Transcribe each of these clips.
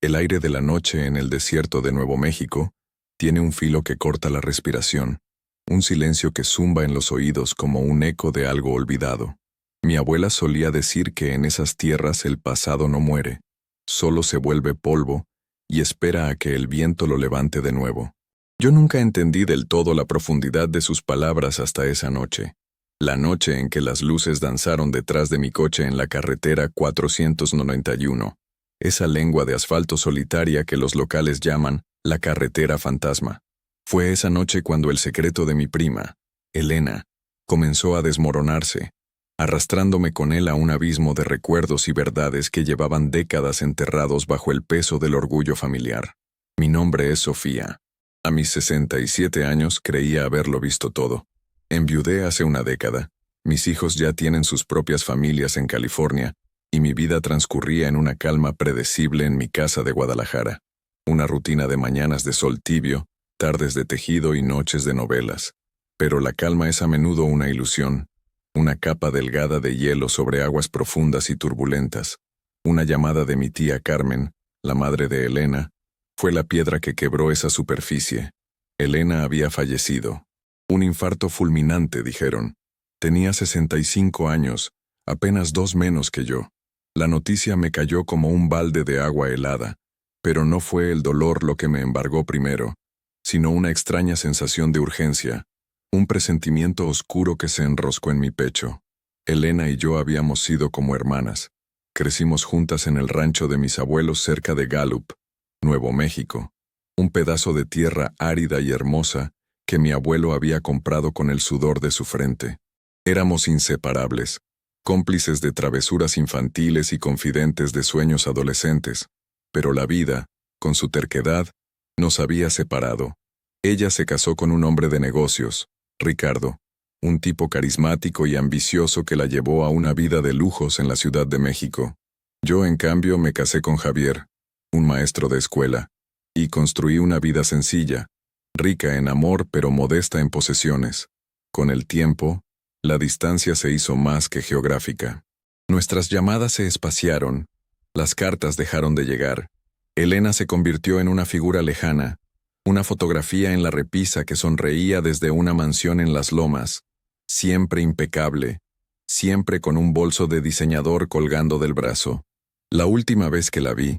El aire de la noche en el desierto de Nuevo México tiene un filo que corta la respiración, un silencio que zumba en los oídos como un eco de algo olvidado. Mi abuela solía decir que en esas tierras el pasado no muere, solo se vuelve polvo y espera a que el viento lo levante de nuevo. Yo nunca entendí del todo la profundidad de sus palabras hasta esa noche. La noche en que las luces danzaron detrás de mi coche en la carretera 491. Esa lengua de asfalto solitaria que los locales llaman la carretera fantasma. Fue esa noche cuando el secreto de mi prima, Elena, comenzó a desmoronarse, arrastrándome con él a un abismo de recuerdos y verdades que llevaban décadas enterrados bajo el peso del orgullo familiar. Mi nombre es Sofía. A mis 67 años creía haberlo visto todo. Enviudé hace una década. Mis hijos ya tienen sus propias familias en California y mi vida transcurría en una calma predecible en mi casa de Guadalajara. Una rutina de mañanas de sol tibio, tardes de tejido y noches de novelas. Pero la calma es a menudo una ilusión, una capa delgada de hielo sobre aguas profundas y turbulentas. Una llamada de mi tía Carmen, la madre de Elena, fue la piedra que quebró esa superficie. Elena había fallecido. Un infarto fulminante, dijeron. Tenía 65 años, apenas 2 menos que yo. La noticia me cayó como un balde de agua helada, pero no fue el dolor lo que me embargó primero, sino una extraña sensación de urgencia, un presentimiento oscuro que se enroscó en mi pecho. Elena y yo habíamos sido como hermanas. Crecimos juntas en el rancho de mis abuelos cerca de Gallup, Nuevo México, un pedazo de tierra árida y hermosa que mi abuelo había comprado con el sudor de su frente. Éramos inseparables, cómplices de travesuras infantiles y confidentes de sueños adolescentes, pero la vida, con su terquedad, nos había separado. Ella se casó con un hombre de negocios, Ricardo, un tipo carismático y ambicioso que la llevó a una vida de lujos en la Ciudad de México. Yo, en cambio, me casé con Javier, un maestro de escuela, y construí una vida sencilla, rica en amor pero modesta en posesiones. Con el tiempo, la distancia se hizo más que geográfica. Nuestras llamadas se espaciaron, las cartas dejaron de llegar. Elena se convirtió en una figura lejana, una fotografía en la repisa que sonreía desde una mansión en las lomas, siempre impecable, siempre con un bolso de diseñador colgando del brazo. La última vez que la vi,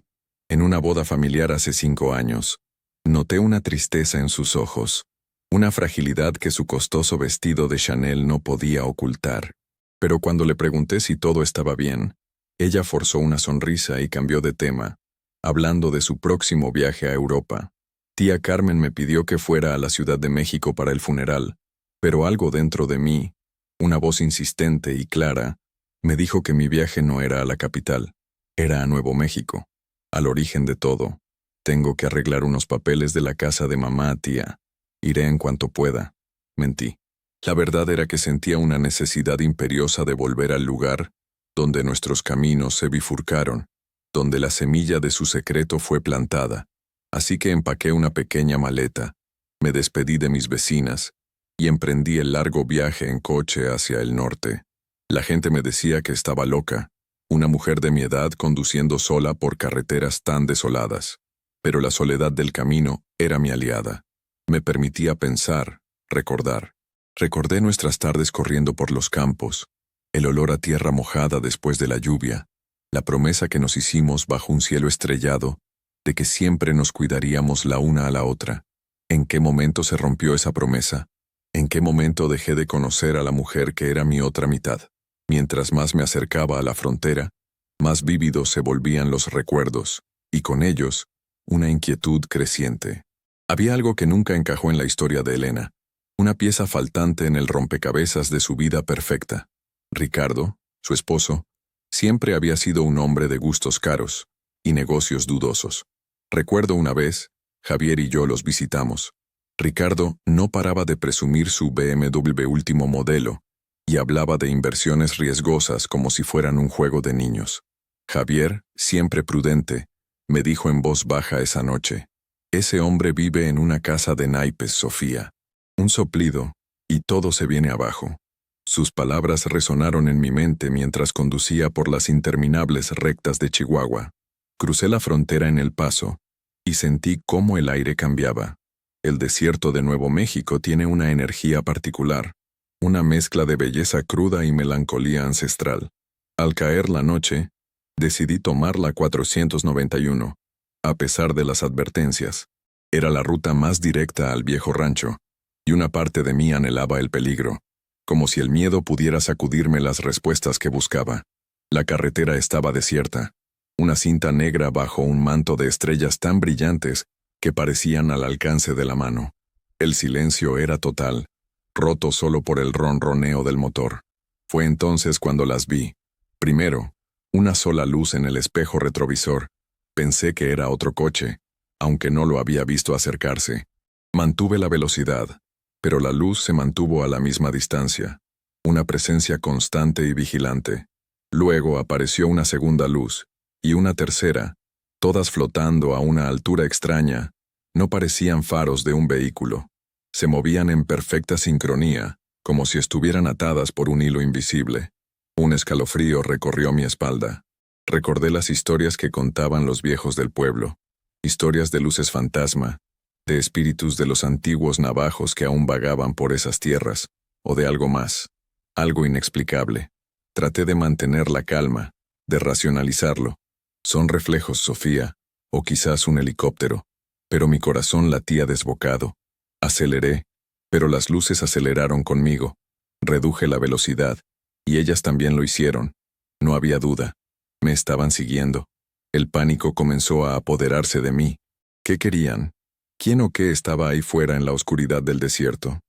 en una boda familiar hace 5 años, noté una tristeza en sus ojos, una fragilidad que su costoso vestido de Chanel no podía ocultar. Pero cuando le pregunté si todo estaba bien, ella forzó una sonrisa y cambió de tema, hablando de su próximo viaje a Europa. Tía Carmen me pidió que fuera a la Ciudad de México para el funeral, pero algo dentro de mí, una voz insistente y clara, me dijo que mi viaje no era a la capital, era a Nuevo México, al origen de todo. Tengo que arreglar unos papeles de la casa de mamá, tía. Iré en cuanto pueda. Mentí. La verdad era que sentía una necesidad imperiosa de volver al lugar donde nuestros caminos se bifurcaron, donde la semilla de su secreto fue plantada. Así que empaqué una pequeña maleta, me despedí de mis vecinas y emprendí el largo viaje en coche hacia el norte. La gente me decía que estaba loca, una mujer de mi edad conduciendo sola por carreteras tan desoladas. Pero la soledad del camino era mi aliada. Me permitía pensar, recordar. Recordé nuestras tardes corriendo por los campos, el olor a tierra mojada después de la lluvia, la promesa que nos hicimos bajo un cielo estrellado de que siempre nos cuidaríamos la una a la otra. ¿En qué momento se rompió esa promesa? ¿En qué momento dejé de conocer a la mujer que era mi otra mitad? Mientras más me acercaba a la frontera, más vívidos se volvían los recuerdos, y con ellos, una inquietud creciente. Había algo que nunca encajó en la historia de Elena, una pieza faltante en el rompecabezas de su vida perfecta. Ricardo, su esposo, siempre había sido un hombre de gustos caros y negocios dudosos. Recuerdo una vez, Javier y yo los visitamos. Ricardo no paraba de presumir su BMW último modelo y hablaba de inversiones riesgosas como si fueran un juego de niños. Javier, siempre prudente, me dijo en voz baja esa noche: «Ese hombre vive en una casa de naipes, Sofía». Un soplido, y todo se viene abajo. Sus palabras resonaron en mi mente mientras conducía por las interminables rectas de Chihuahua. Crucé la frontera en El Paso y sentí cómo el aire cambiaba. El desierto de Nuevo México tiene una energía particular, una mezcla de belleza cruda y melancolía ancestral. Al caer la noche, decidí tomar la 491, a pesar de las advertencias. Era la ruta más directa al viejo rancho, y una parte de mí anhelaba el peligro, como si el miedo pudiera sacudirme las respuestas que buscaba. La carretera estaba desierta, una cinta negra bajo un manto de estrellas tan brillantes que parecían al alcance de la mano. El silencio era total, roto solo por el ronroneo del motor. Fue entonces cuando las vi. Primero, una sola luz en el espejo retrovisor. Pensé que era otro coche, aunque no lo había visto acercarse. Mantuve la velocidad, pero la luz se mantuvo a la misma distancia, una presencia constante y vigilante. Luego apareció una segunda luz, y una tercera, todas flotando a una altura extraña. No parecían faros de un vehículo. Se movían en perfecta sincronía, como si estuvieran atadas por un hilo invisible. Un escalofrío recorrió mi espalda. Recordé las historias que contaban los viejos del pueblo, historias de luces fantasma, de espíritus de los antiguos navajos que aún vagaban por esas tierras, o de algo más, algo inexplicable. Traté de mantener la calma, de racionalizarlo. Son reflejos, Sofía, o quizás un helicóptero, pero mi corazón latía desbocado. Aceleré, pero las luces aceleraron conmigo. Reduje la velocidad, y ellas también lo hicieron. No había duda. Me estaban siguiendo. El pánico comenzó a apoderarse de mí. ¿Qué querían? ¿Quién o qué estaba ahí fuera en la oscuridad del desierto?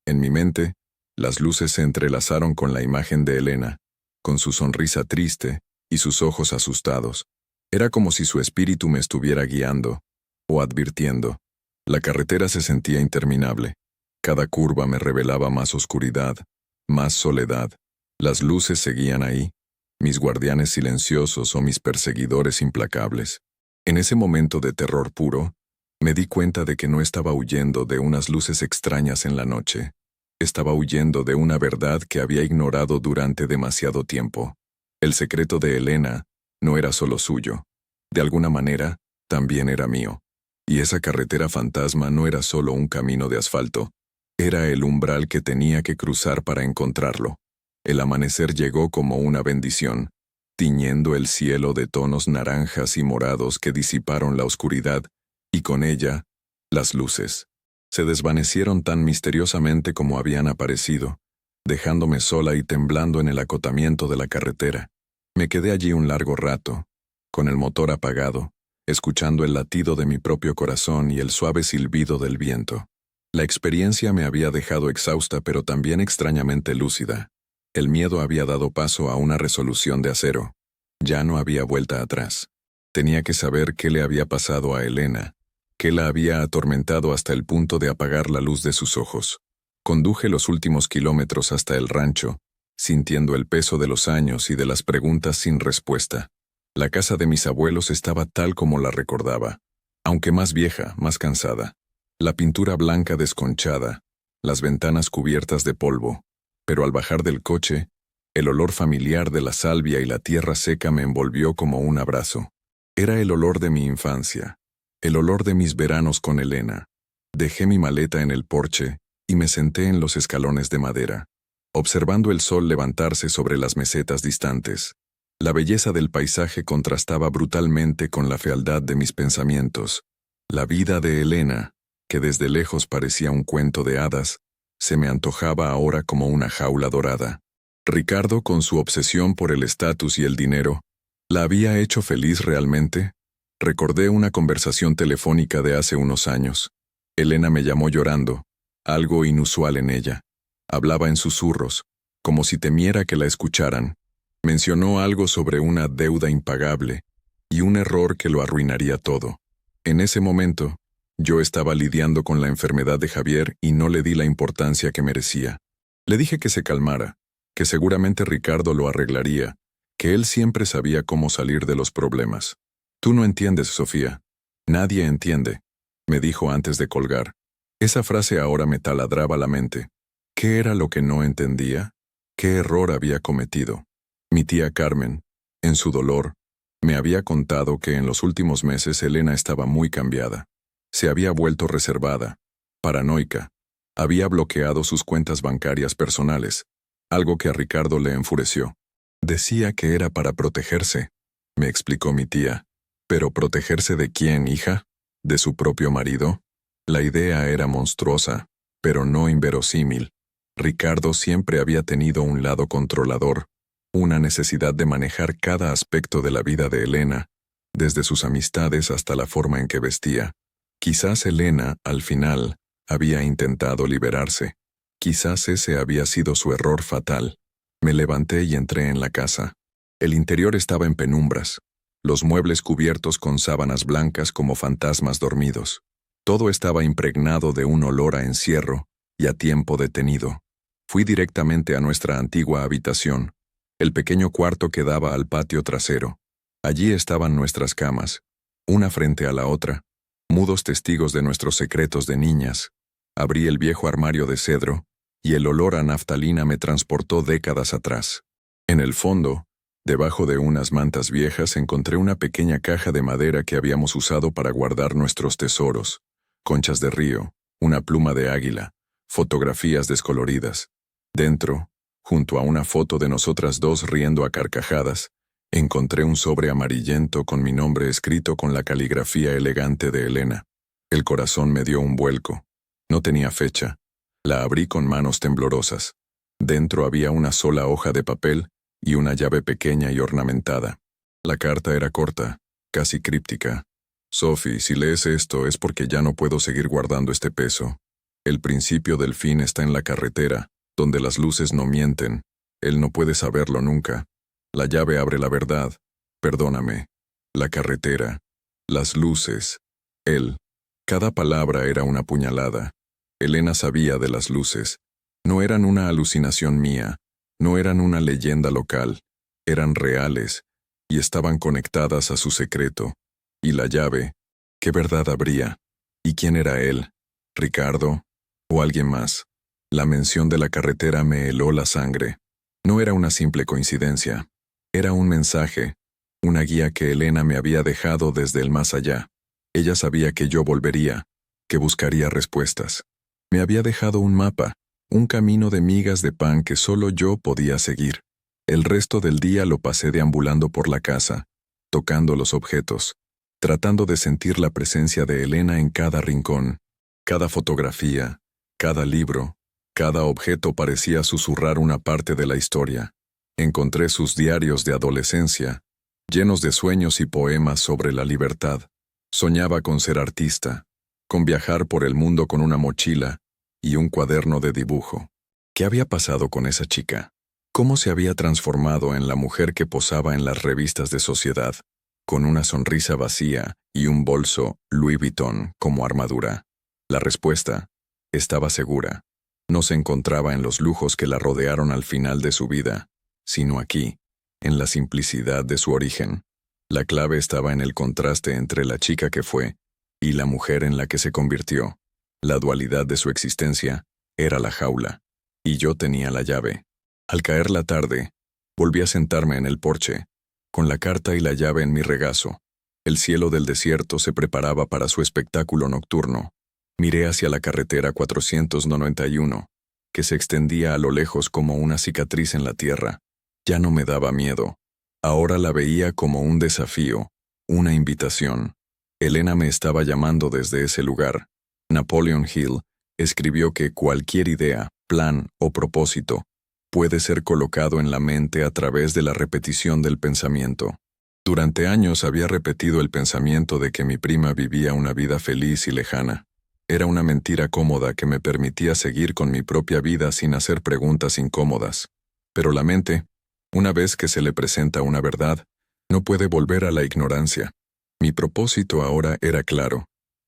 En mi mente, las luces se entrelazaron con la imagen de Elena, con su sonrisa triste y sus ojos asustados. Era como si su espíritu me estuviera guiando o advirtiendo. La carretera se sentía interminable. Cada curva me revelaba más oscuridad, más soledad. Las luces seguían ahí, mis guardianes silenciosos o mis perseguidores implacables. En ese momento de terror puro, me di cuenta de que no estaba huyendo de unas luces extrañas en la noche. Estaba huyendo de una verdad que había ignorado durante demasiado tiempo. El secreto de Elena no era solo suyo. De alguna manera, también era mío. Y esa carretera fantasma no era solo un camino de asfalto. Era el umbral que tenía que cruzar para encontrarlo. El amanecer llegó como una bendición, tiñendo el cielo de tonos naranjas y morados que disiparon la oscuridad, y con ella, las luces. Se desvanecieron tan misteriosamente como habían aparecido, dejándome sola y temblando en el acotamiento de la carretera. Me quedé allí un largo rato, con el motor apagado, escuchando el latido de mi propio corazón y el suave silbido del viento. La experiencia me había dejado exhausta pero también extrañamente lúcida. El miedo había dado paso a una resolución de acero. Ya no había vuelta atrás. Tenía que saber qué le había pasado a Elena, qué la había atormentado hasta el punto de apagar la luz de sus ojos. Conduje los últimos kilómetros hasta el rancho, sintiendo el peso de los años y de las preguntas sin respuesta. La casa de mis abuelos estaba tal como la recordaba, aunque más vieja, más cansada. La pintura blanca desconchada, las ventanas cubiertas de polvo. Pero al bajar del coche, el olor familiar de la salvia y la tierra seca me envolvió como un abrazo. Era el olor de mi infancia, el olor de mis veranos con Elena. Dejé mi maleta en el porche y me senté en los escalones de madera, observando el sol levantarse sobre las mesetas distantes. La belleza del paisaje contrastaba brutalmente con la fealdad de mis pensamientos. La vida de Elena, que desde lejos parecía un cuento de hadas, se me antojaba ahora como una jaula dorada. Ricardo, con su obsesión por el estatus y el dinero, ¿la había hecho feliz realmente? Recordé una conversación telefónica de hace unos años. Elena me llamó llorando, algo inusual en ella. Hablaba en susurros, como si temiera que la escucharan. Mencionó algo sobre una deuda impagable y un error que lo arruinaría todo. En ese momento, yo estaba lidiando con la enfermedad de Javier y no le di la importancia que merecía. Le dije que se calmara, que seguramente Ricardo lo arreglaría, que él siempre sabía cómo salir de los problemas. Tú no entiendes, Sofía. Nadie entiende, me dijo antes de colgar. Esa frase ahora me taladraba la mente. ¿Qué era lo que no entendía? ¿Qué error había cometido? Mi tía Carmen, en su dolor, Me había contado que en los últimos meses Elena estaba muy cambiada. Se había vuelto reservada, paranoica. Había bloqueado sus cuentas bancarias personales, algo que a Ricardo le enfureció. Decía que era para protegerse, me explicó mi tía. ¿Pero protegerse de quién, hija? ¿De su propio marido? La idea era monstruosa, pero no inverosímil. Ricardo siempre había tenido un lado controlador, una necesidad de manejar cada aspecto de la vida de Elena, desde sus amistades hasta la forma en que vestía. Quizás Elena, al final, había intentado liberarse. Quizás ese había sido su error fatal. Me levanté y entré en la casa. El interior estaba en penumbras, los muebles cubiertos con sábanas blancas como fantasmas dormidos. Todo estaba impregnado de un olor a encierro y a tiempo detenido. Fui directamente a nuestra antigua habitación, el pequeño cuarto que daba al patio trasero. Allí estaban nuestras camas, una frente a la otra, mudos testigos de nuestros secretos de niñas. Abrí el viejo armario de cedro, y el olor a naftalina me transportó décadas atrás. En el fondo, debajo de unas mantas viejas, encontré una pequeña caja de madera que habíamos usado para guardar nuestros tesoros, conchas de río, una pluma de águila, fotografías descoloridas. Dentro, junto a una foto de nosotras dos riendo a carcajadas, encontré un sobre amarillento con mi nombre escrito con la caligrafía elegante de Elena. El corazón me dio un vuelco. No tenía fecha. La abrí con manos temblorosas. Dentro había una sola hoja de papel y una llave pequeña y ornamentada. La carta era corta, casi críptica. Sophie, si lees esto es porque ya no puedo seguir guardando este peso. El principio del fin está en la carretera, donde las luces no mienten. Él no puede saberlo nunca. La llave abre la verdad. Perdóname. La carretera. Las luces. Él. Cada palabra era una puñalada. Elena sabía de las luces. No eran una alucinación mía. No eran una leyenda local. Eran reales. Y estaban conectadas a su secreto. Y la llave. ¿Qué verdad habría? ¿Y quién era él? ¿Ricardo? ¿O alguien más? La mención de la carretera me heló la sangre. No era una simple coincidencia. Era un mensaje, una guía que Elena me había dejado desde el más allá. Ella sabía que yo volvería, que buscaría respuestas. Me había dejado un mapa, un camino de migas de pan que solo yo podía seguir. El resto del día lo pasé deambulando por la casa, tocando los objetos, tratando de sentir la presencia de Elena en cada rincón. Cada fotografía, cada libro, cada objeto parecía susurrar una parte de la historia. Encontré sus diarios de adolescencia, llenos de sueños y poemas sobre la libertad. Soñaba con ser artista, con viajar por el mundo con una mochila y un cuaderno de dibujo. ¿Qué había pasado con esa chica? ¿Cómo se había transformado en la mujer que posaba en las revistas de sociedad, con una sonrisa vacía y un bolso Louis Vuitton como armadura? La respuesta, estaba segura, no se encontraba en los lujos que la rodearon al final de su vida, sino aquí, en la simplicidad de su origen. La clave estaba en el contraste entre la chica que fue y la mujer en la que se convirtió. La dualidad de su existencia era la jaula, y yo tenía la llave. Al caer la tarde, volví a sentarme en el porche, con la carta y la llave en mi regazo. El cielo del desierto se preparaba para su espectáculo nocturno. Miré hacia la carretera 491, que se extendía a lo lejos como una cicatriz en la tierra. Ya no me daba miedo. Ahora la veía como un desafío, una invitación. Elena me estaba llamando desde ese lugar. Napoleon Hill escribió que cualquier idea, plan o propósito puede ser colocado en la mente a través de la repetición del pensamiento. Durante años había repetido el pensamiento de que mi prima vivía una vida feliz y lejana. Era una mentira cómoda que me permitía seguir con mi propia vida sin hacer preguntas incómodas. Pero la mente, una vez que se le presenta una verdad, no puede volver a la ignorancia. Mi propósito ahora era claro.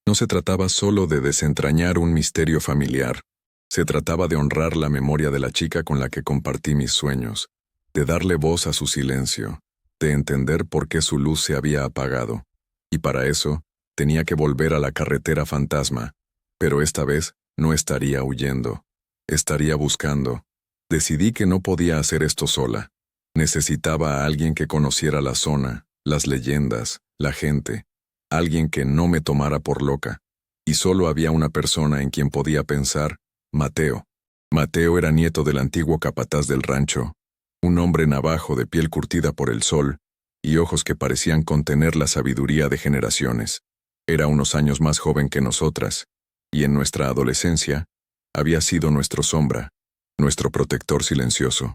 No se trataba solo de desentrañar un misterio familiar. Se trataba de honrar la memoria de la chica con la que compartí mis sueños, de darle voz a su silencio, de entender por qué su luz se había apagado. Y para eso, tenía que volver a la carretera fantasma. Pero esta vez no estaría huyendo. Estaría buscando. Decidí que no podía hacer esto sola. Necesitaba a alguien que conociera la zona, las leyendas, la gente, alguien que no me tomara por loca. Y solo había una persona en quien podía pensar: Mateo. Mateo era nieto del antiguo capataz del rancho, un hombre navajo de piel curtida por el sol y ojos que parecían contener la sabiduría de generaciones. Era unos años más joven que nosotras, y en nuestra adolescencia había sido nuestro sombra, nuestro protector silencioso.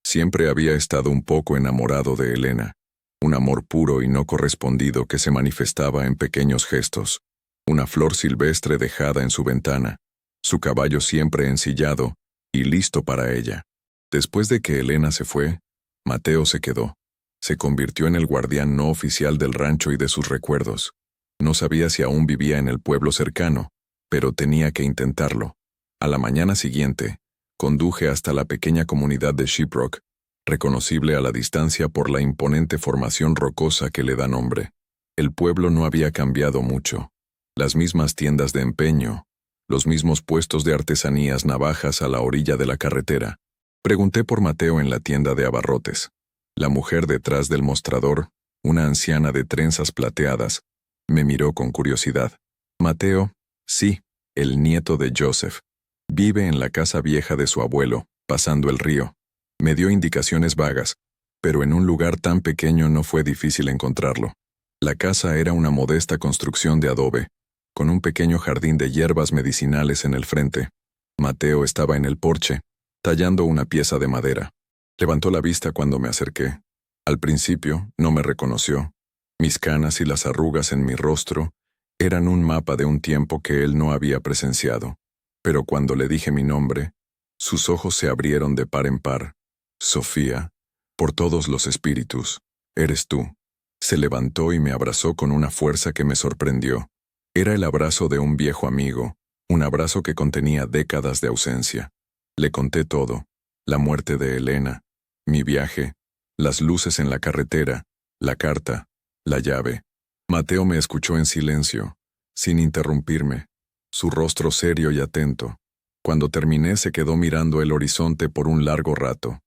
Siempre había estado un poco enamorado de Elena, un amor puro y no correspondido que se manifestaba en pequeños gestos, una flor silvestre dejada en su ventana, su caballo siempre ensillado y listo para ella. Después de que Elena se fue, Mateo se quedó. Se convirtió en el guardián no oficial del rancho y de sus recuerdos. No sabía si aún vivía en el pueblo cercano, pero tenía que intentarlo. A la mañana siguiente, conduje hasta la pequeña comunidad de Shiprock, reconocible a la distancia por la imponente formación rocosa que le da nombre. El pueblo no había cambiado mucho. Las mismas tiendas de empeño, los mismos puestos de artesanías navajas a la orilla de la carretera. Pregunté por Mateo en la tienda de abarrotes. La mujer detrás del mostrador, una anciana de trenzas plateadas, me miró con curiosidad. Mateo, sí, el nieto de Joseph. Vive en la casa vieja de su abuelo, pasando el río. Me dio indicaciones vagas, pero en un lugar tan pequeño no fue difícil encontrarlo. La casa era una modesta construcción de adobe, con un pequeño jardín de hierbas medicinales en el frente. Mateo estaba en el porche, tallando una pieza de madera. Levantó la vista cuando me acerqué. Al principio no me reconoció. Mis canas y las arrugas en mi rostro eran un mapa de un tiempo que él no había presenciado. Pero cuando le dije mi nombre, sus ojos se abrieron de par en par. Sofía, por todos los espíritus, eres tú. Se levantó y me abrazó con una fuerza que me sorprendió. Era el abrazo de un viejo amigo, un abrazo que contenía décadas de ausencia. Le conté todo: la muerte de Elena, mi viaje, las luces en la carretera, la carta, la llave. Mateo me escuchó en silencio, sin interrumpirme, su rostro serio y atento. Cuando terminé se quedó mirando el horizonte por un largo rato.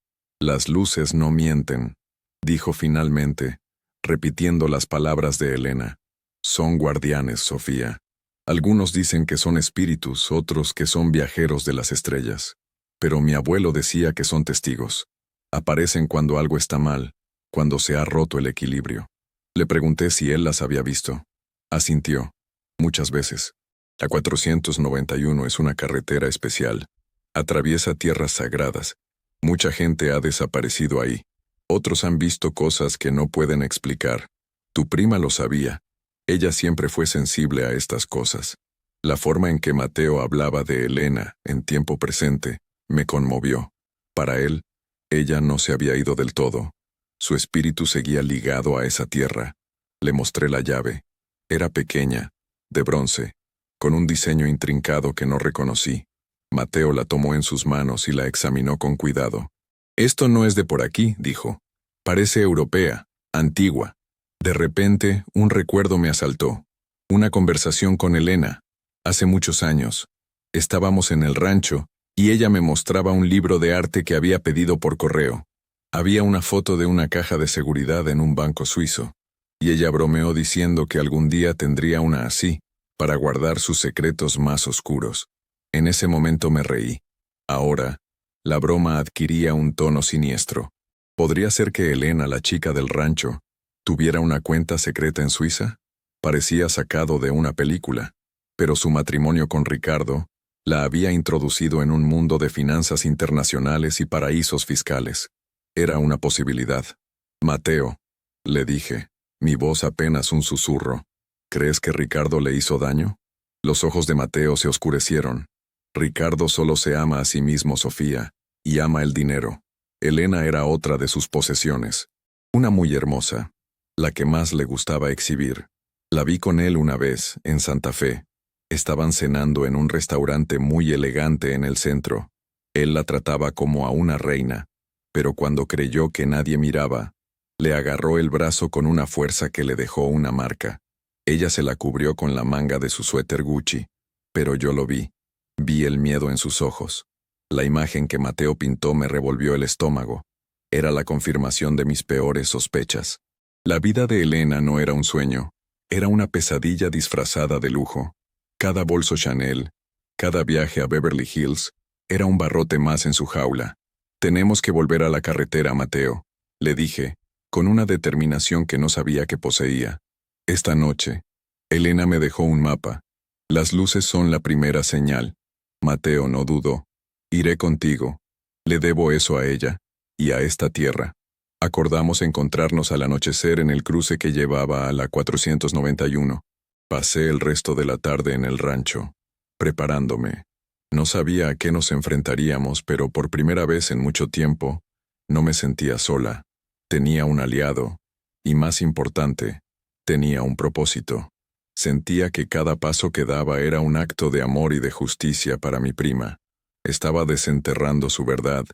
Las luces no mienten, dijo finalmente, repitiendo las palabras de Elena. Son guardianes, Sofía. Algunos dicen que son espíritus, otros que son viajeros de las estrellas. Pero mi abuelo decía que son testigos. Aparecen cuando algo está mal, cuando se ha roto el equilibrio. Le pregunté si él las había visto. Asintió. Muchas veces. La 491 es una carretera especial. Atraviesa tierras sagradas. Mucha gente ha desaparecido ahí. Otros han visto cosas que no pueden explicar. Tu prima lo sabía. Ella siempre fue sensible a estas cosas. La forma en que Mateo hablaba de Elena, en tiempo presente, me conmovió. Para él, ella no se había ido del todo. Su espíritu seguía ligado a esa tierra. Le mostré la llave. Era pequeña, de bronce, con un diseño intrincado que no reconocí. Mateo la tomó en sus manos y la examinó con cuidado. Esto no es de por aquí, dijo. Parece europea, antigua. De repente, un recuerdo me asaltó. Una conversación con Elena. Hace muchos años. Estábamos en el rancho, y ella me mostraba un libro de arte que había pedido por correo. Había una foto de una caja de seguridad en un banco suizo, y ella bromeó diciendo que algún día tendría una así, para guardar sus secretos más oscuros. En ese momento me reí. Ahora, la broma adquiría un tono siniestro. ¿Podría ser que Elena, la chica del rancho, tuviera una cuenta secreta en Suiza? Parecía sacado de una película, pero su matrimonio con Ricardo la había introducido en un mundo de finanzas internacionales y paraísos fiscales. Era una posibilidad. Mateo, le dije, mi voz apenas un susurro. ¿Crees que Ricardo le hizo daño? Los ojos de Mateo se oscurecieron. Ricardo solo se ama a sí mismo, Sofía, y ama el dinero. Elena era otra de sus posesiones. Una muy hermosa, la que más le gustaba exhibir. La vi con él una vez, en Santa Fe. Estaban cenando en un restaurante muy elegante en el centro. Él la trataba como a una reina, pero cuando creyó que nadie miraba, le agarró el brazo con una fuerza que le dejó una marca. Ella se la cubrió con la manga de su suéter Gucci, pero yo lo vi. Vi el miedo en sus ojos. La imagen que Mateo pintó me revolvió el estómago. Era la confirmación de mis peores sospechas. La vida de Elena no era un sueño, era una pesadilla disfrazada de lujo. Cada bolso Chanel, cada viaje a Beverly Hills, era un barrote más en su jaula. Tenemos que volver a la carretera, Mateo, le dije, con una determinación que no sabía que poseía. Esta noche, Elena me dejó un mapa. Las luces son la primera señal. Mateo no dudó. Iré contigo. Le debo eso a ella, y a esta tierra. Acordamos encontrarnos al anochecer en el cruce que llevaba a la 491. Pasé el resto de la tarde en el rancho, preparándome. No sabía a qué nos enfrentaríamos, pero por primera vez en mucho tiempo, no me sentía sola. Tenía un aliado, y más importante, tenía un propósito. Sentía que cada paso que daba era un acto de amor y de justicia para mi prima. Estaba desenterrando su verdad,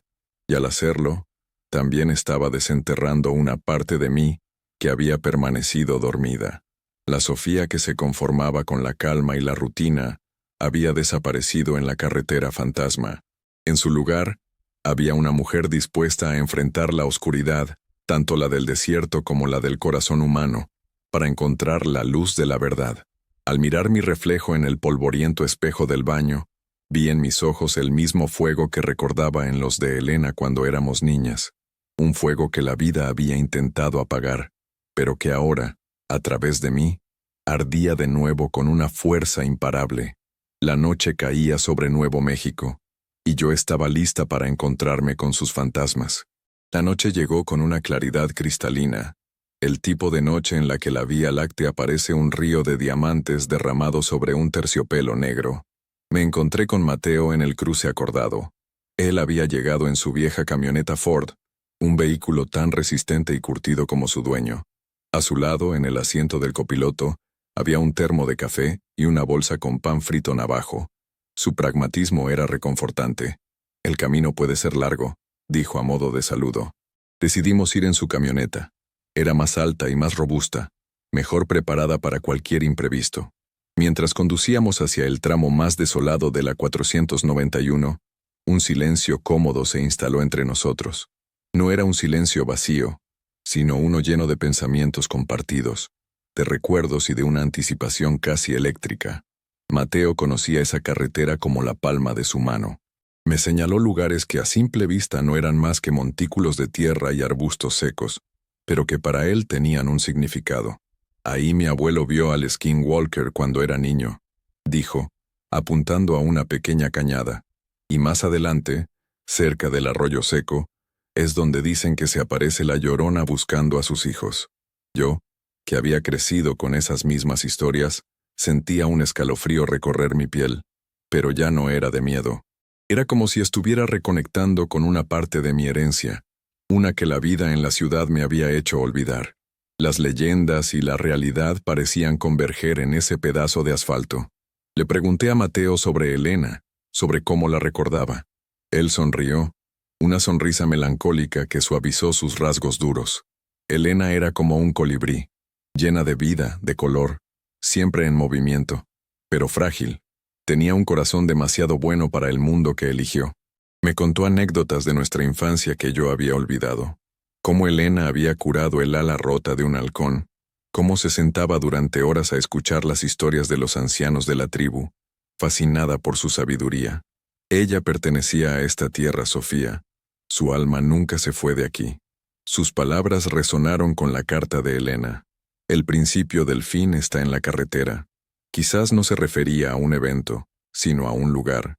y al hacerlo, también estaba desenterrando una parte de mí que había permanecido dormida. La Sofía que se conformaba con la calma y la rutina había desaparecido en la carretera fantasma. En su lugar, había una mujer dispuesta a enfrentar la oscuridad, tanto la del desierto como la del corazón humano, para encontrar la luz de la verdad. Al mirar mi reflejo en el polvoriento espejo del baño, vi en mis ojos el mismo fuego que recordaba en los de Elena cuando éramos niñas. Un fuego que la vida había intentado apagar, pero que ahora, a través de mí, ardía de nuevo con una fuerza imparable. La noche caía sobre Nuevo México, y yo estaba lista para encontrarme con sus fantasmas. La noche llegó con una claridad cristalina, el tipo de noche en la que la Vía Láctea parece un río de diamantes derramado sobre un terciopelo negro. Me encontré con Mateo en el cruce acordado. Él había llegado en su vieja camioneta Ford, un vehículo tan resistente y curtido como su dueño. A su lado, en el asiento del copiloto, había un termo de café y una bolsa con pan frito navajo. Su pragmatismo era reconfortante. El camino puede ser largo, dijo a modo de saludo. Decidimos ir en su camioneta. Era más alta y más robusta, mejor preparada para cualquier imprevisto. Mientras conducíamos hacia el tramo más desolado de la 491, un silencio cómodo se instaló entre nosotros. No era un silencio vacío, sino uno lleno de pensamientos compartidos, de recuerdos y de una anticipación casi eléctrica. Mateo conocía esa carretera como la palma de su mano. Me señaló lugares que a simple vista no eran más que montículos de tierra y arbustos secos, pero que para él tenían un significado. Ahí mi abuelo vio al skinwalker cuando era niño, dijo, apuntando a una pequeña cañada. Y más adelante, cerca del arroyo seco, es donde dicen que se aparece la Llorona buscando a sus hijos. Yo, que había crecido con esas mismas historias, sentía un escalofrío recorrer mi piel, pero ya no era de miedo. Era como si estuviera reconectando con una parte de mi herencia, una que la vida en la ciudad me había hecho olvidar. Las leyendas y la realidad parecían converger en ese pedazo de asfalto. Le pregunté a Mateo sobre Elena, sobre cómo la recordaba. Él sonrió, una sonrisa melancólica que suavizó sus rasgos duros. Elena era como un colibrí, llena de vida, de color, siempre en movimiento, pero frágil. Tenía un corazón demasiado bueno para el mundo que eligió. Me contó anécdotas de nuestra infancia que yo había olvidado. Cómo Elena había curado el ala rota de un halcón, cómo se sentaba durante horas a escuchar las historias de los ancianos de la tribu, fascinada por su sabiduría. Ella pertenecía a esta tierra, Sofía. Su alma nunca se fue de aquí. Sus palabras resonaron con la carta de Elena. El principio del fin está en la carretera. Quizás no se refería a un evento, sino a un lugar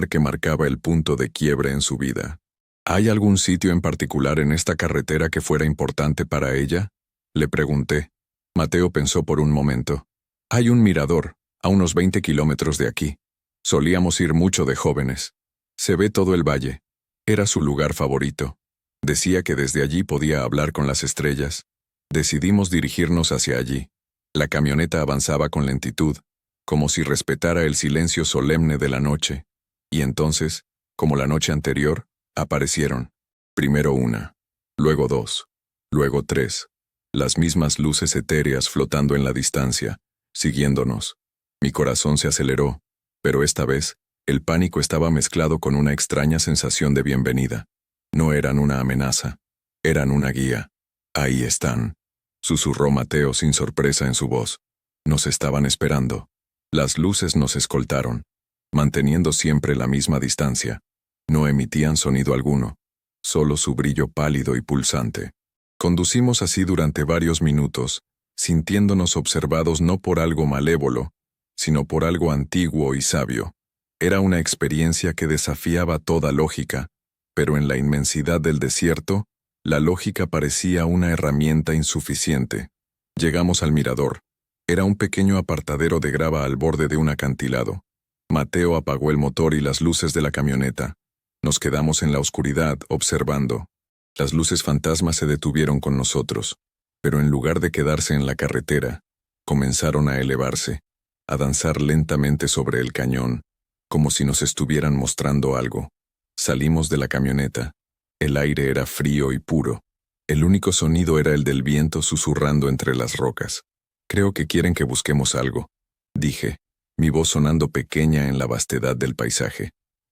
que marcaba el punto de quiebre en su vida. ¿Hay algún sitio en particular en esta carretera que fuera importante para ella?, le pregunté. Mateo pensó por un momento. Hay un mirador, a unos 20 kilómetros de aquí. Solíamos ir mucho de jóvenes. Se ve todo el valle. Era su lugar favorito. Decía que desde allí podía hablar con las estrellas. Decidimos dirigirnos hacia allí. La camioneta avanzaba con lentitud, como si respetara el silencio solemne de la noche. Y entonces, como la noche anterior, aparecieron. Primero una, luego dos, luego tres. Las mismas luces etéreas flotando en la distancia, siguiéndonos. Mi corazón se aceleró, pero esta vez, el pánico estaba mezclado con una extraña sensación de bienvenida. No eran una amenaza, eran una guía. Ahí están, susurró Mateo sin sorpresa en su voz. Nos estaban esperando. Las luces nos escoltaron, manteniendo siempre la misma distancia. No emitían sonido alguno, solo su brillo pálido y pulsante. Conducimos así durante varios minutos, sintiéndonos observados no por algo malévolo, sino por algo antiguo y sabio. Era una experiencia que desafiaba toda lógica, pero en la inmensidad del desierto, la lógica parecía una herramienta insuficiente. Llegamos al mirador. Era un pequeño apartadero de grava al borde de un acantilado. Mateo apagó el motor y las luces de la camioneta. Nos quedamos en la oscuridad, observando. Las luces fantasmas se detuvieron con nosotros, pero en lugar de quedarse en la carretera, comenzaron a elevarse, a danzar lentamente sobre el cañón, como si nos estuvieran mostrando algo. Salimos de la camioneta. El aire era frío y puro. El único sonido era el del viento susurrando entre las rocas. Creo que quieren que busquemos algo, dije, mi voz sonando pequeña en la vastedad del paisaje.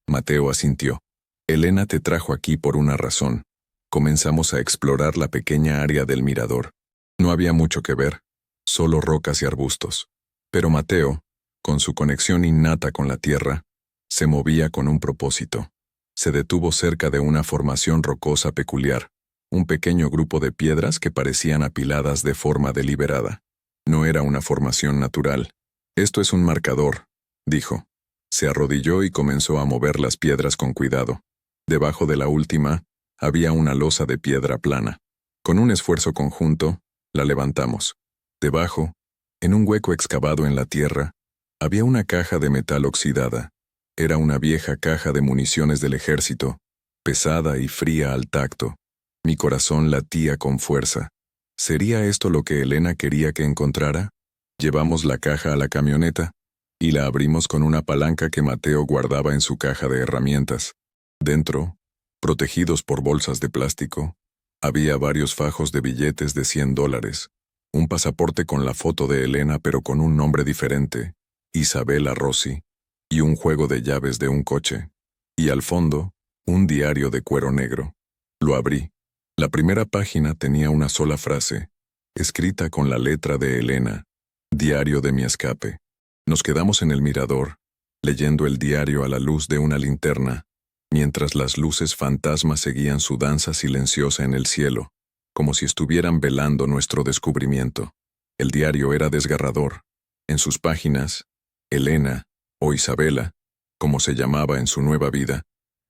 Mateo asintió. Elena te trajo aquí por una razón. Comenzamos a explorar la pequeña área del mirador. No había mucho que ver, solo rocas y arbustos. Pero Mateo, con su conexión innata con la tierra, se movía con un propósito. Se detuvo cerca de una formación rocosa peculiar, un pequeño grupo de piedras que parecían apiladas de forma deliberada. No era una formación natural. Esto es un marcador, dijo. Se arrodilló y comenzó a mover las piedras con cuidado. Debajo de la última, había una losa de piedra plana. Con un esfuerzo conjunto, la levantamos. Debajo, en un hueco excavado en la tierra, había una caja de metal oxidada. Era una vieja caja de municiones del ejército, pesada y fría al tacto. Mi corazón latía con fuerza. ¿Sería esto lo que Elena quería que encontrara? Llevamos la caja a la camioneta y la abrimos con una palanca que Mateo guardaba en su caja de herramientas. Dentro, protegidos por bolsas de plástico, había varios fajos de billetes de $100, un pasaporte con la foto de Elena pero con un nombre diferente, Isabella Rossi, y un juego de llaves de un coche. Y al fondo, un diario de cuero negro. Lo abrí. La primera página tenía una sola frase, escrita con la letra de Elena, diario de mi escape. Nos quedamos en el mirador, leyendo el diario a la luz de una linterna, mientras las luces fantasmas seguían su danza silenciosa en el cielo, como si estuvieran velando nuestro descubrimiento. El diario era desgarrador. En sus páginas, Elena, o Isabela, como se llamaba en su nueva vida,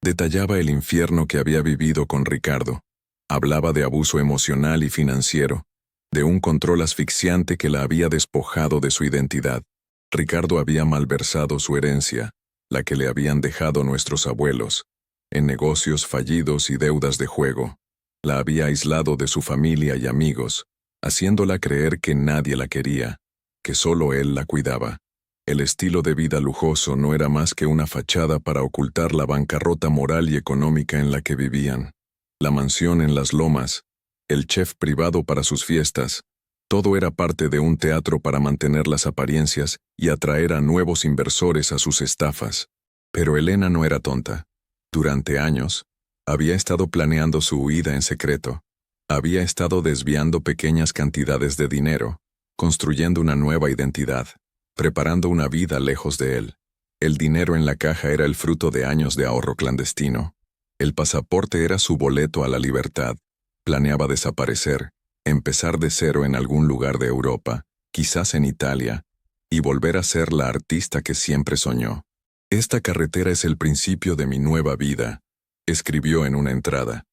detallaba el infierno que había vivido con Ricardo. Hablaba de abuso emocional y financiero, de un control asfixiante que la había despojado de su identidad. Ricardo había malversado su herencia, la que le habían dejado nuestros abuelos, en negocios fallidos y deudas de juego. La había aislado de su familia y amigos, haciéndola creer que nadie la quería, que solo él la cuidaba. El estilo de vida lujoso no era más que una fachada para ocultar la bancarrota moral y económica en la que vivían. La mansión en las lomas, el chef privado para sus fiestas, todo era parte de un teatro para mantener las apariencias y atraer a nuevos inversores a sus estafas. Pero Elena no era tonta. Durante años, había estado planeando su huida en secreto. Había estado desviando pequeñas cantidades de dinero, construyendo una nueva identidad, preparando una vida lejos de él. El dinero en la caja era el fruto de años de ahorro clandestino. El pasaporte era su boleto a la libertad. Planeaba desaparecer, empezar de cero en algún lugar de Europa, quizás en Italia, y volver a ser la artista que siempre soñó. Esta carretera es el principio de mi nueva vida, escribió en una entrada.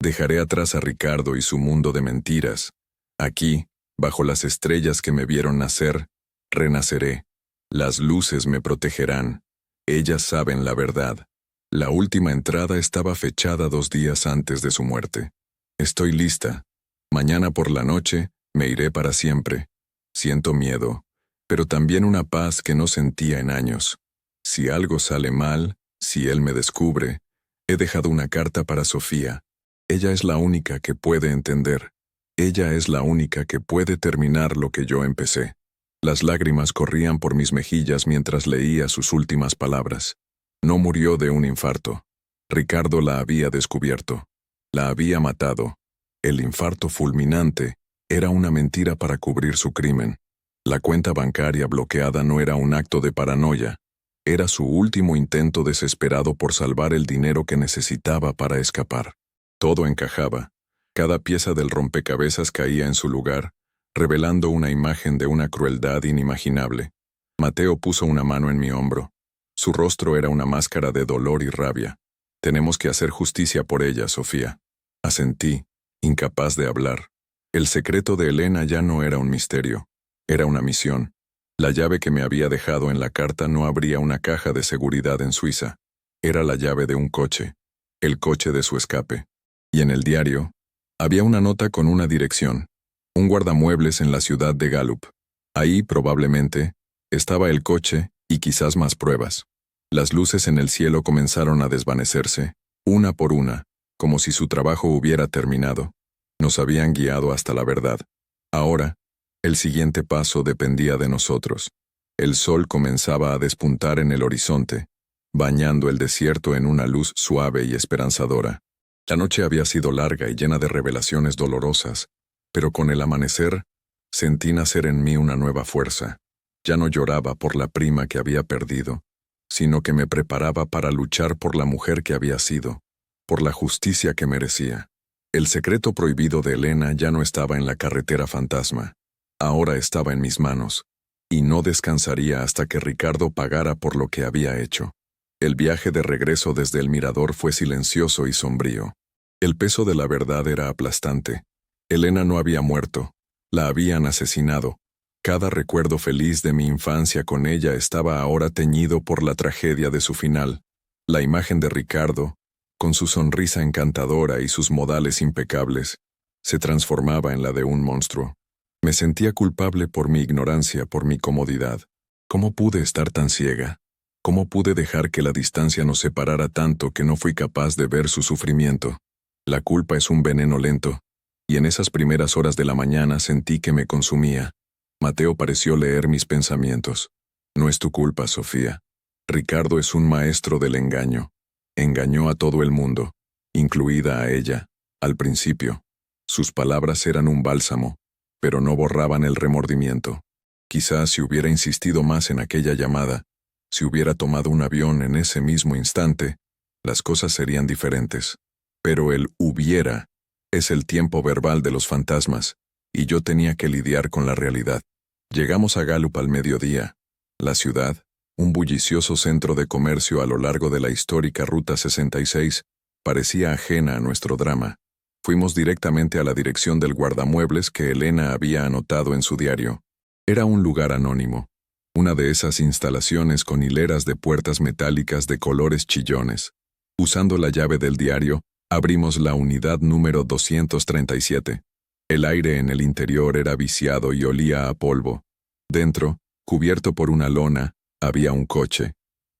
Dejaré atrás a Ricardo y su mundo de mentiras. Aquí, bajo las estrellas que me vieron nacer, renaceré. Las luces me protegerán. Ellas saben la verdad. La última entrada estaba fechada 2 días antes de su muerte. Estoy lista. Mañana por la noche me iré para siempre. Siento miedo, pero también una paz que no sentía en años. Si algo sale mal, si él me descubre, he dejado una carta para Sofía. Ella es la única que puede entender. Ella es la única que puede terminar lo que yo empecé. Las lágrimas corrían por mis mejillas mientras leía sus últimas palabras. No murió de un infarto. Ricardo la había descubierto. La había matado. El infarto fulminante Era una mentira para cubrir su crimen. La cuenta bancaria bloqueada no era un acto de paranoia. Era su último intento desesperado por salvar el dinero que necesitaba para escapar. Todo encajaba. Cada pieza del rompecabezas caía en su lugar, revelando una imagen de una crueldad inimaginable. Mateo puso una mano en mi hombro. Su rostro era una máscara de dolor y rabia. Tenemos que hacer justicia por ella, Sofía. Asentí, incapaz de hablar. El secreto de Elena ya no era un misterio. Era una misión. La llave que me había dejado en la carta no abría una caja de seguridad en Suiza. Era la llave de un coche. El coche de su escape. Y en el diario, había una nota con una dirección. Un guardamuebles en la ciudad de Gallup. Ahí, probablemente, estaba el coche y quizás más pruebas. Las luces en el cielo comenzaron a desvanecerse, una por una, como si su trabajo hubiera terminado. Nos habían guiado hasta la verdad. Ahora, el siguiente paso dependía de nosotros. El sol comenzaba a despuntar en el horizonte, bañando el desierto en una luz suave y esperanzadora. La noche había sido larga y llena de revelaciones dolorosas, pero con el amanecer, sentí nacer en mí una nueva fuerza. Ya no lloraba por la prima que había perdido, sino que me preparaba para luchar por la mujer que había sido, por la justicia que merecía. El secreto prohibido de Elena ya no estaba en la carretera fantasma. Ahora estaba en mis manos, y no descansaría hasta que Ricardo pagara por lo que había hecho. El viaje de regreso desde el mirador fue silencioso y sombrío. El peso de la verdad era aplastante. Elena no había muerto, la habían asesinado. Cada recuerdo feliz de mi infancia con ella estaba ahora teñido por la tragedia de su final. La imagen de Ricardo, con su sonrisa encantadora y sus modales impecables, se transformaba en la de un monstruo. Me sentía culpable por mi ignorancia, por mi comodidad. ¿Cómo pude estar tan ciega? ¿Cómo pude dejar que la distancia nos separara tanto que no fui capaz de ver su sufrimiento? La culpa es un veneno lento, y en esas primeras horas de la mañana sentí que me consumía. Mateo pareció leer mis pensamientos. No es tu culpa, Sofía. Ricardo es un maestro del engaño. Engañó a todo el mundo, incluida a ella, al principio. Sus palabras eran un bálsamo, pero no borraban el remordimiento. Quizás si hubiera insistido más en aquella llamada, si hubiera tomado un avión en ese mismo instante, las cosas serían diferentes. Pero el hubiera es el tiempo verbal de los fantasmas, y yo tenía que lidiar con la realidad. Llegamos a Gallup al mediodía. La ciudad, un bullicioso centro de comercio a lo largo de la histórica Ruta 66, parecía ajena a nuestro drama. Fuimos directamente a la dirección del guardamuebles que Elena había anotado en su diario. Era un lugar anónimo, una de esas instalaciones con hileras de puertas metálicas de colores chillones. Usando la llave del diario, abrimos la unidad número 237. El aire en el interior era viciado y olía a polvo. Dentro, cubierto por una lona, había un coche.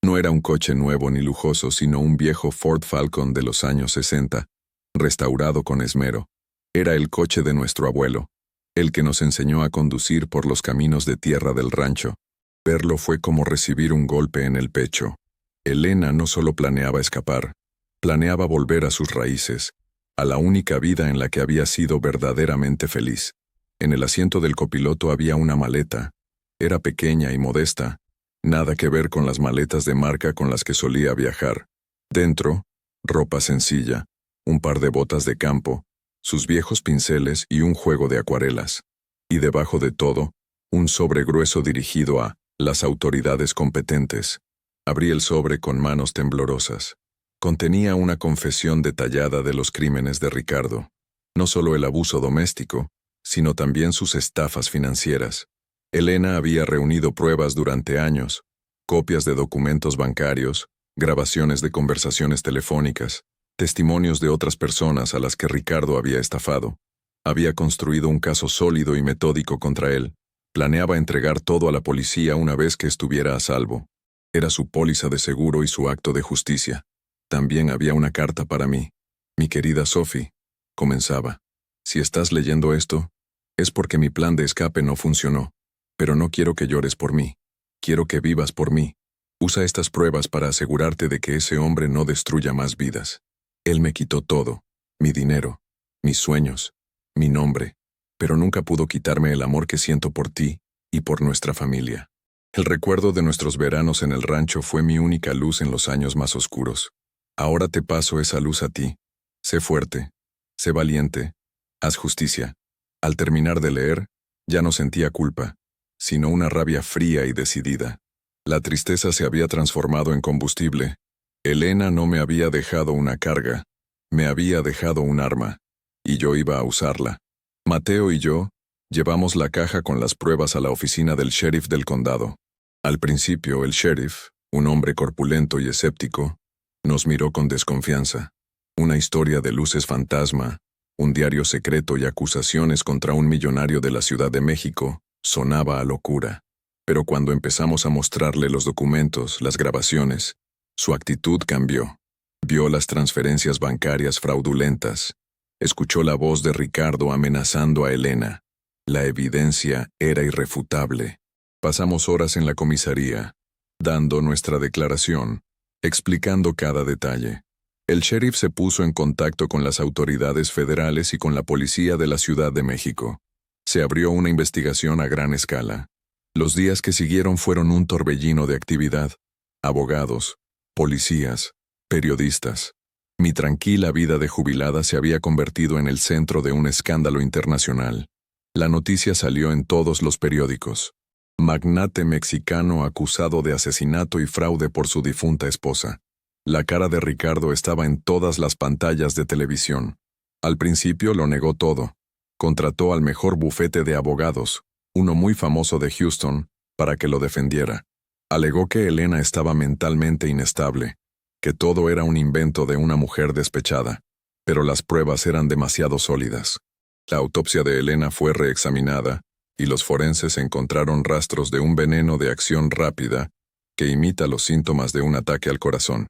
No era un coche nuevo ni lujoso, sino un viejo Ford Falcon de los años 60, restaurado con esmero. Era el coche de nuestro abuelo, el que nos enseñó a conducir por los caminos de tierra del rancho. Verlo fue como recibir un golpe en el pecho. Elena no solo planeaba escapar, planeaba volver a sus raíces, a la única vida en la que había sido verdaderamente feliz. En el asiento del copiloto había una maleta. Era pequeña y modesta, nada que ver con las maletas de marca con las que solía viajar. Dentro, ropa sencilla, un par de botas de campo, sus viejos pinceles y un juego de acuarelas. Y debajo de todo, un sobre grueso dirigido a las autoridades competentes. Abrí el sobre con manos temblorosas. Contenía una confesión detallada de los crímenes de Ricardo. No solo el abuso doméstico, sino también sus estafas financieras. Elena había reunido pruebas durante años, copias de documentos bancarios, grabaciones de conversaciones telefónicas, testimonios de otras personas a las que Ricardo había estafado. Había construido un caso sólido y metódico contra él. Planeaba entregar todo a la policía una vez que estuviera a salvo. Era su póliza de seguro y su acto de justicia. También había una carta para mí. Mi querida Sophie, comenzaba. Si estás leyendo esto, es porque mi plan de escape no funcionó. Pero no quiero que llores por mí. Quiero que vivas por mí. Usa estas pruebas para asegurarte de que ese hombre no destruya más vidas. Él me quitó todo. Mi dinero, mis sueños, mi nombre. pero nunca pudo quitarme el amor que siento por ti y por nuestra familia. El recuerdo de nuestros veranos en el rancho fue mi única luz en los años más oscuros. Ahora te paso esa luz a ti. Sé fuerte, sé valiente, haz justicia. Al terminar de leer, ya no sentía culpa, sino una rabia fría y decidida. La tristeza se había transformado en combustible. Elena no me había dejado una carga, me había dejado un arma, y yo iba a usarla. Mateo y yo llevamos la caja con las pruebas a la oficina del sheriff del condado. Al principio, el sheriff, un hombre corpulento y escéptico, nos miró con desconfianza. Una historia de luces fantasma, un diario secreto y acusaciones contra un millonario de la Ciudad de México sonaba a locura. Pero cuando empezamos a mostrarle los documentos, las grabaciones, su actitud cambió. Vio las transferencias bancarias fraudulentas. Escuchó la voz de Ricardo amenazando a Elena. La evidencia era irrefutable. Pasamos horas en la comisaría, dando nuestra declaración, explicando cada detalle. El sheriff se puso en contacto con las autoridades federales y con la policía de la Ciudad de México. Se abrió una investigación a gran escala. Los días que siguieron fueron un torbellino de actividad. Abogados, policías, periodistas. Mi tranquila vida de jubilada se había convertido en el centro de un escándalo internacional. La noticia salió en todos los periódicos. Magnate mexicano acusado de asesinato y fraude por su difunta esposa. La cara de Ricardo estaba en todas las pantallas de televisión. Al principio lo negó todo. Contrató al mejor bufete de abogados, uno muy famoso de Houston, para que lo defendiera. Alegó que Elena estaba mentalmente inestable, que todo era un invento de una mujer despechada, pero las pruebas eran demasiado sólidas. La autopsia de Elena fue reexaminada, y los forenses encontraron rastros de un veneno de acción rápida que imita los síntomas de un ataque al corazón.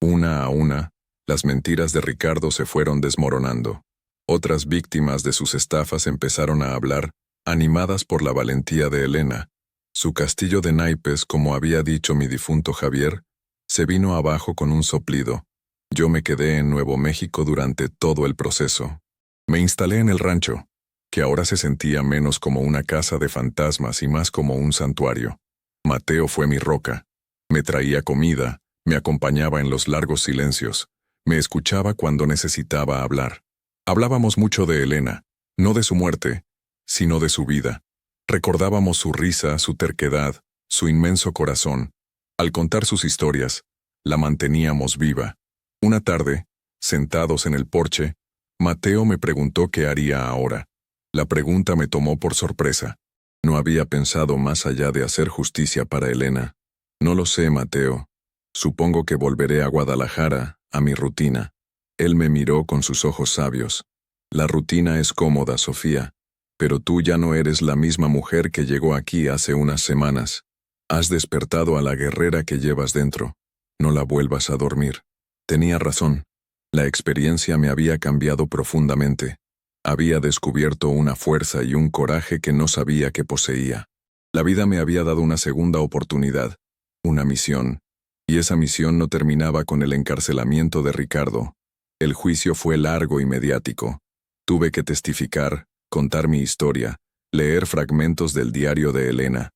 Una a una, las mentiras de Ricardo se fueron desmoronando. Otras víctimas de sus estafas empezaron a hablar, animadas por la valentía de Elena. Su castillo de naipes, como había dicho mi difunto Javier, se vino abajo con un soplido. Yo me quedé en Nuevo México durante todo el proceso. Me instalé en el rancho, que ahora se sentía menos como una casa de fantasmas y más como un santuario. Mateo fue mi roca. Me traía comida, me acompañaba en los largos silencios, me escuchaba cuando necesitaba hablar. Hablábamos mucho de Elena, no de su muerte, sino de su vida. Recordábamos su risa, su terquedad, su inmenso corazón. Al contar sus historias, la manteníamos viva. Una tarde, sentados en el porche, Mateo me preguntó qué haría ahora. La pregunta me tomó por sorpresa. No había pensado más allá de hacer justicia para Elena. No lo sé, Mateo. Supongo que volveré a Guadalajara, a mi rutina. Él me miró con sus ojos sabios. La rutina es cómoda, Sofía, pero tú ya no eres la misma mujer que llegó aquí hace unas semanas. Has despertado a la guerrera que llevas dentro. No la vuelvas a dormir. Tenía razón. La experiencia me había cambiado profundamente. Había descubierto una fuerza y un coraje que no sabía que poseía. La vida me había dado una segunda oportunidad, una misión, y esa misión no terminaba con el encarcelamiento de Ricardo. El juicio fue largo y mediático. Tuve que testificar, contar mi historia, leer fragmentos del diario de Elena.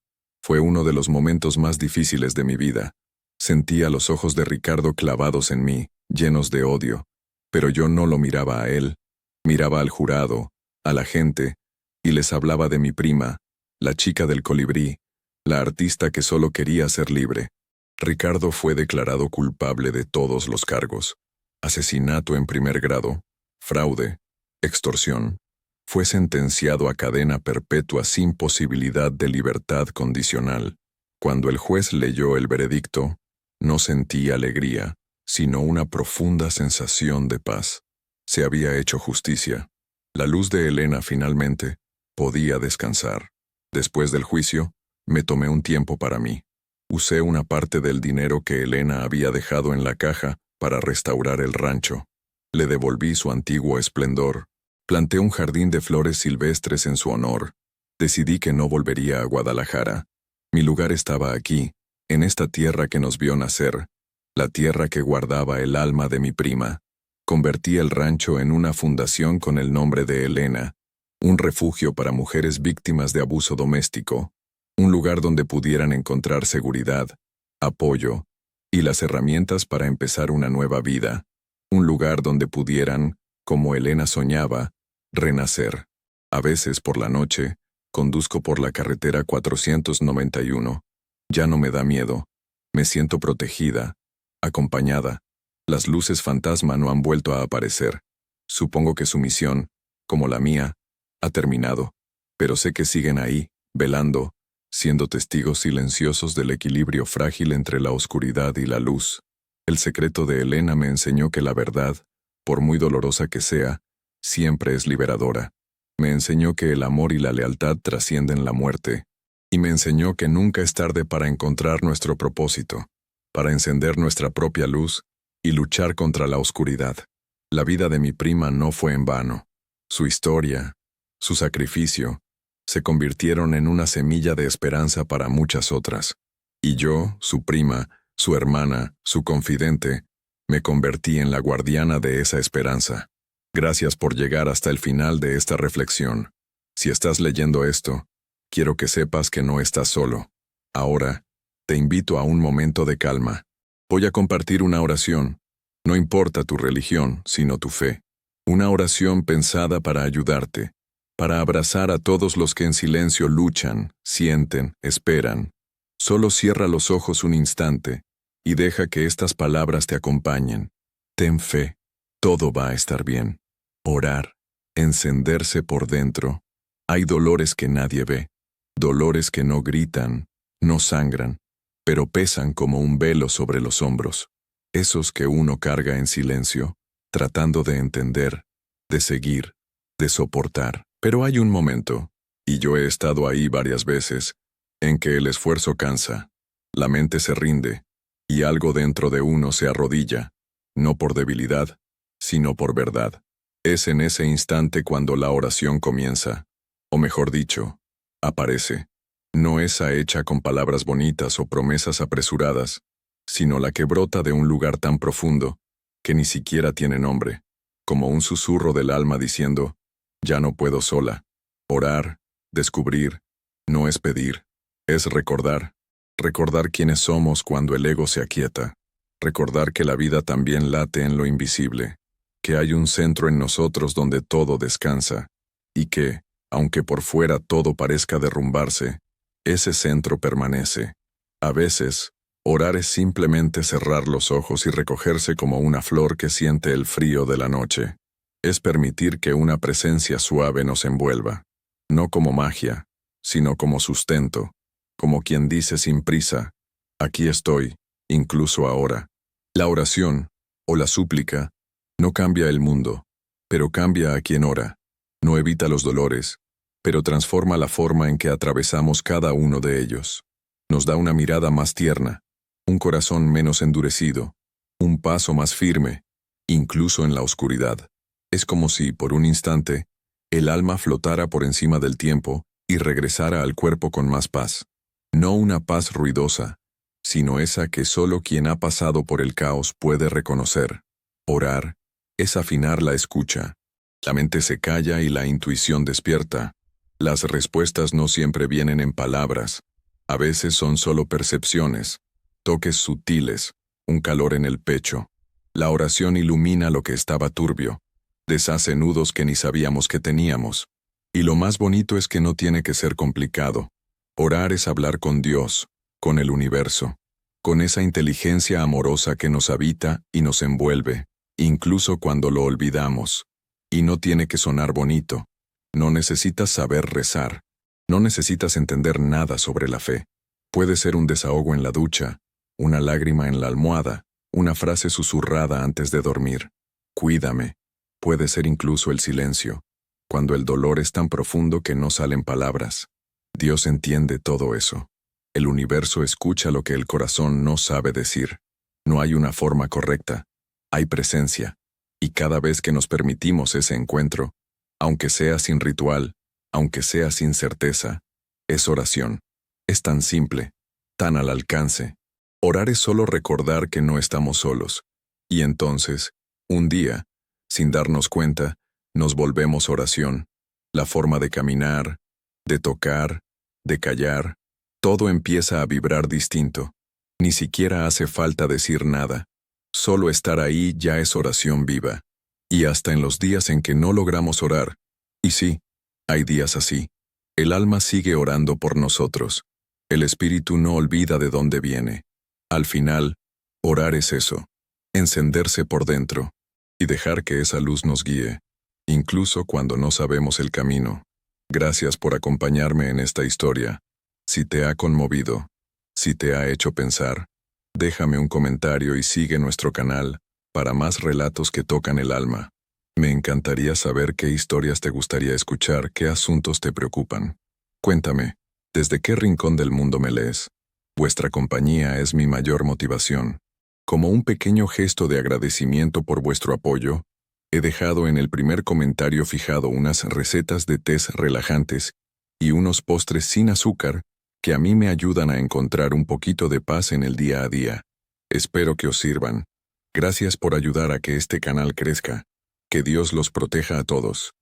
Fue uno de los momentos más difíciles de mi vida. Sentía los ojos de Ricardo clavados en mí, llenos de odio, pero yo no lo miraba a él. Miraba al jurado, a la gente, y les hablaba de mi prima, la chica del colibrí, la artista que solo quería ser libre. Ricardo fue declarado culpable de todos los cargos: asesinato en primer grado, fraude, extorsión. Fue sentenciado a cadena perpetua sin posibilidad de libertad condicional. Cuando el juez leyó el veredicto, no sentí alegría, sino una profunda sensación de paz. Se había hecho justicia. La luz de Elena finalmente podía descansar. Después del juicio, me tomé un tiempo para mí. Usé una parte del dinero que Elena había dejado en la caja para restaurar el rancho. Le devolví su antiguo esplendor. Planté un jardín de flores silvestres en su honor. Decidí que no volvería a Guadalajara. Mi lugar estaba aquí, en esta tierra que nos vio nacer, la tierra que guardaba el alma de mi prima. Convertí el rancho en una fundación con el nombre de Elena, un refugio para mujeres víctimas de abuso doméstico, un lugar donde pudieran encontrar seguridad, apoyo y las herramientas para empezar una nueva vida, un lugar donde pudieran, como Elena soñaba, renacer. A veces por la noche, conduzco por la carretera 491. Ya no me da miedo, me siento protegida, acompañada. Las luces fantasma no han vuelto a aparecer. Supongo que su misión, como la mía, ha terminado, pero sé que siguen ahí, velando, siendo testigos silenciosos del equilibrio frágil entre la oscuridad y la luz. El secreto de Elena me enseñó que la verdad, por muy dolorosa que sea, siempre es liberadora. Me enseñó que el amor y la lealtad trascienden la muerte, y me enseñó que nunca es tarde para encontrar nuestro propósito, para encender nuestra propia luz y luchar contra la oscuridad. La vida de mi prima no fue en vano. Su historia, su sacrificio, se convirtieron en una semilla de esperanza para muchas otras. Y yo, su prima, su hermana, su confidente, me convertí en la guardiana de esa esperanza. Gracias por llegar hasta el final de esta reflexión. Si estás leyendo esto, quiero que sepas que no estás solo. Ahora, te invito a un momento de calma. Voy a compartir una oración. No importa tu religión, sino tu fe. Una oración pensada para ayudarte, para abrazar a todos los que en silencio luchan, sienten, esperan. Solo cierra los ojos un instante y deja que estas palabras te acompañen. Ten fe, todo va a estar bien. Orar, encenderse por dentro. Hay dolores que nadie ve, dolores que no gritan, no sangran, pero pesan como un velo sobre los hombros. Esos que uno carga en silencio, tratando de entender, de seguir, de soportar. Pero hay un momento, y yo he estado ahí varias veces, en que el esfuerzo cansa, la mente se rinde, y algo dentro de uno se arrodilla, no por debilidad, sino por verdad. Es en ese instante cuando la oración comienza, o mejor dicho, aparece. No esa hecha con palabras bonitas o promesas apresuradas, sino la que brota de un lugar tan profundo, que ni siquiera tiene nombre, como un susurro del alma diciendo, ya no puedo sola. Orar, descubrir, no es pedir, es recordar. Recordar quiénes somos cuando el ego se aquieta. Recordar que la vida también late en lo invisible, que hay un centro en nosotros donde todo descansa, y que, aunque por fuera todo parezca derrumbarse, ese centro permanece. A veces, orar es simplemente cerrar los ojos y recogerse como una flor que siente el frío de la noche. Es permitir que una presencia suave nos envuelva, no como magia, sino como sustento, como quien dice sin prisa, aquí estoy, incluso ahora. La oración, o la súplica, no cambia el mundo, pero cambia a quien ora. No evita los dolores, pero transforma la forma en que atravesamos cada uno de ellos. Nos da una mirada más tierna, un corazón menos endurecido, un paso más firme, incluso en la oscuridad. Es como si, por un instante, el alma flotara por encima del tiempo y regresara al cuerpo con más paz. No una paz ruidosa, sino esa que solo quien ha pasado por el caos puede reconocer. Orar es afinar la escucha. La mente se calla y la intuición despierta. Las respuestas no siempre vienen en palabras. A veces son solo percepciones, toques sutiles, un calor en el pecho. La oración ilumina lo que estaba turbio, deshace nudos que ni sabíamos que teníamos. Y lo más bonito es que no tiene que ser complicado. Orar es hablar con Dios, con el universo, con esa inteligencia amorosa que nos habita y nos envuelve, incluso cuando lo olvidamos. Y no tiene que sonar bonito. No necesitas saber rezar. No necesitas entender nada sobre la fe. Puede ser un desahogo en la ducha, una lágrima en la almohada, una frase susurrada antes de dormir. Cuídame. Puede ser incluso el silencio, cuando el dolor es tan profundo que no salen palabras. Dios entiende todo eso. El universo escucha lo que el corazón no sabe decir. No hay una forma correcta. Hay presencia. Y cada vez que nos permitimos ese encuentro, aunque sea sin ritual, aunque sea sin certeza, es oración. Es tan simple, tan al alcance. Orar es solo recordar que no estamos solos. Y entonces, un día, sin darnos cuenta, nos volvemos oración. La forma de caminar, de tocar, de callar, todo empieza a vibrar distinto. Ni siquiera hace falta decir nada. Solo estar ahí ya es oración viva. Y hasta en los días en que no logramos orar, y sí, hay días así, el alma sigue orando por nosotros. El espíritu no olvida de dónde viene. Al final, orar es eso, encenderse por dentro y dejar que esa luz nos guíe, incluso cuando no sabemos el camino. Gracias por acompañarme en esta historia. Si te ha conmovido, si te ha hecho pensar, déjame un comentario y sigue nuestro canal para más relatos que tocan el alma. Me encantaría saber qué historias te gustaría escuchar, qué asuntos te preocupan. Cuéntame, ¿desde qué rincón del mundo me lees? Vuestra compañía es mi mayor motivación. Como un pequeño gesto de agradecimiento por vuestro apoyo, he dejado en el primer comentario fijado unas recetas de tés relajantes y unos postres sin azúcar que a mí me ayudan a encontrar un poquito de paz en el día a día. Espero que os sirvan. Gracias por ayudar a que este canal crezca. Que Dios los proteja a todos.